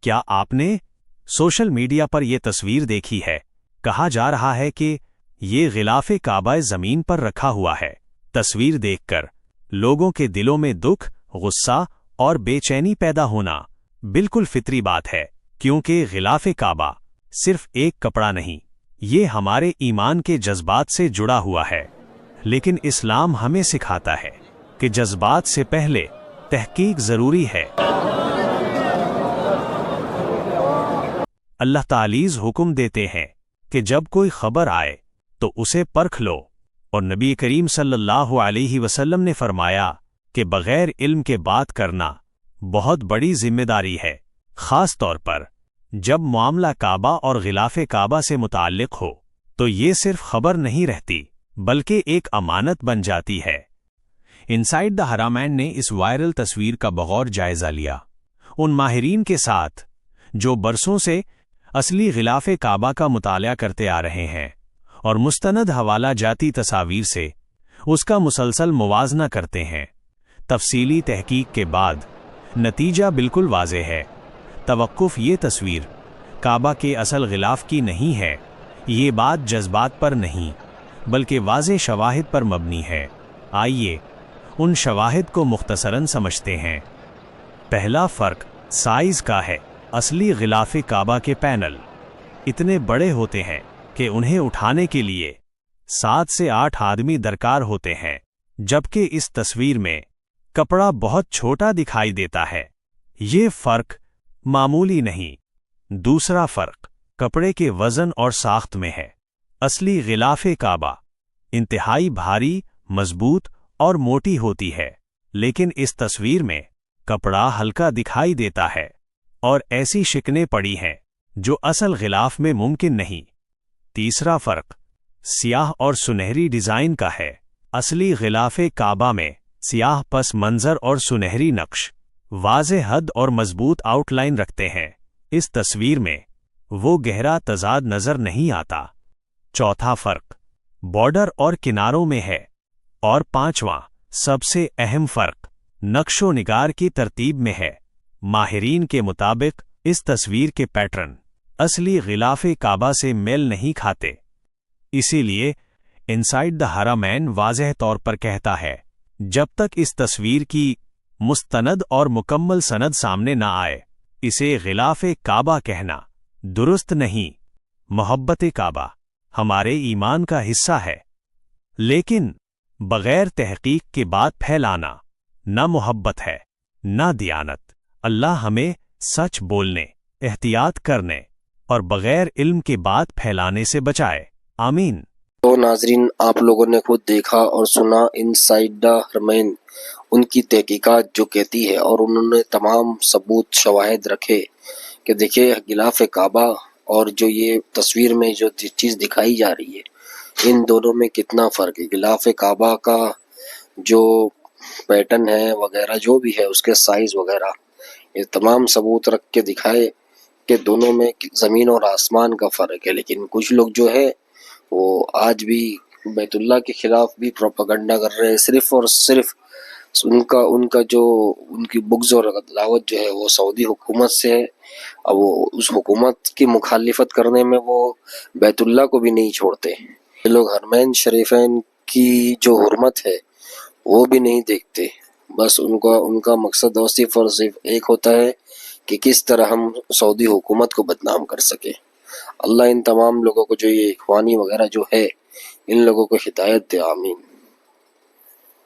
کیا آپ نے سوشل میڈیا پر یہ تصویر دیکھی ہے؟ کہا جا رہا ہے کہ یہ غلاف کعبہ زمین پر رکھا ہوا ہے۔ تصویر دیکھ کر لوگوں کے دلوں میں دکھ، غصہ اور بے چینی پیدا ہونا بالکل فطری بات ہے، کیونکہ غلاف کعبہ صرف ایک کپڑا نہیں، یہ ہمارے ایمان کے جذبات سے جڑا ہوا ہے۔ لیکن اسلام ہمیں سکھاتا ہے کہ جذبات سے پہلے تحقیق ضروری ہے۔ اللہ تعالیٰ حکم دیتے ہیں کہ جب کوئی خبر آئے تو اسے پرکھ لو، اور نبی کریم صلی اللہ علیہ وسلم نے فرمایا کہ بغیر علم کے بات کرنا بہت بڑی ذمہ داری ہے، خاص طور پر جب معاملہ کعبہ اور غلاف کعبہ سے متعلق ہو تو یہ صرف خبر نہیں رہتی بلکہ ایک امانت بن جاتی ہے۔ انسائیڈ دا حرمین نے اس وائرل تصویر کا بغور جائزہ لیا، ان ماہرین کے ساتھ جو برسوں سے اصلی غلاف کعبہ کا مطالعہ کرتے آ رہے ہیں اور مستند حوالہ جاتی تصاویر سے اس کا مسلسل موازنہ کرتے ہیں۔ تفصیلی تحقیق کے بعد نتیجہ بالکل واضح ہے۔ توقف یہ تصویر کعبہ کے اصل غلاف کی نہیں ہے، یہ بات جذبات پر نہیں بلکہ واضح شواہد پر مبنی ہے۔ آئیے ان شواہد کو مختصراً سمجھتے ہیں۔ پہلا فرق سائز کا ہے۔ اصلی غلاف کعبہ کے پینل اتنے بڑے ہوتے ہیں کہ انہیں اٹھانے کے لیے 7 سے 8 آدمی درکار ہوتے ہیں، جبکہ اس تصویر میں کپڑا بہت چھوٹا دکھائی دیتا ہے۔ یہ فرق معمولی نہیں۔ دوسرا فرق کپڑے کے وزن اور ساخت میں ہے۔ اصلی غلاف کعبہ انتہائی بھاری، مضبوط اور موٹی ہوتی ہے، لیکن اس تصویر میں کپڑا ہلکا دکھائی دیتا ہے اور ایسی شکنیں پڑی ہیں جو اصل غلاف میں ممکن نہیں۔ تیسرا فرق سیاہ اور سنہری ڈیزائن کا ہے۔ اصلی غلاف کعبہ میں سیاہ پس منظر اور سنہری نقش واضح حد اور مضبوط آؤٹ لائن رکھتے ہیں۔ اس تصویر میں وہ گہرا تضاد نظر نہیں آتا۔ چوتھا فرق بارڈر اور کناروں میں ہے، اور پانچواں سب سے اہم فرق نقش و نگار کی ترتیب میں ہے۔ ماہرین کے مطابق اس تصویر کے پیٹرن اصلی غلاف کعبہ سے میل نہیں کھاتے، اسی لیے انسائیڈ دا حرمین واضح طور پر کہتا ہے جب تک اس تصویر کی مستند اور مکمل سند سامنے نہ آئے اسے غلاف کعبہ کہنا درست نہیں۔ محبت کعبہ ہمارے ایمان کا حصہ ہے، لیکن بغیر تحقیق کے بات پھیلانا نہ محبت ہے نہ دیانت۔ اللہ ہمیں سچ بولنے، احتیاط کرنے اور بغیر علم کے بات پھیلانے سے بچائے۔ آمین۔ تو ناظرین، آپ لوگوں نے خود دیکھا اور سنا انسائیڈ دا حرمین ان کی تحقیقات جو کہتی ہے، اور انہوں نے تمام ثبوت شواہد رکھے کہ دیکھیں غلاف کعبہ اور جو یہ تصویر میں جو چیز دکھائی جا رہی ہے ان دونوں میں کتنا فرق ہے۔ غلاف کعبہ کا جو پیٹرن ہے وغیرہ جو بھی ہے، اس کے سائز وغیرہ، یہ تمام ثبوت رکھ کے دکھائے کہ دونوں میں زمین اور آسمان کا فرق ہے۔ لیکن کچھ لوگ جو ہے وہ آج بھی بیت اللہ کے خلاف بھی پروپیگنڈا کر رہے ہیں، صرف اور صرف ان کا جو ان کی بغض اور عداوت جو ہے وہ سعودی حکومت سے ہے، اور وہ اس حکومت کی مخالفت کرنے میں وہ بیت اللہ کو بھی نہیں چھوڑتے۔ یہ لوگ حرمین شریفین کی جو حرمت ہے وہ بھی نہیں دیکھتے، بس ان کا مقصد اور صرف ایک ہوتا ہے کہ کس طرح ہم سعودی حکومت کو بدنام کر سکے۔ اللہ ان تمام لوگوں کو جو یہ اخوانی وغیرہ جو ہے ان لوگوں کو ہدایت دے، آمین۔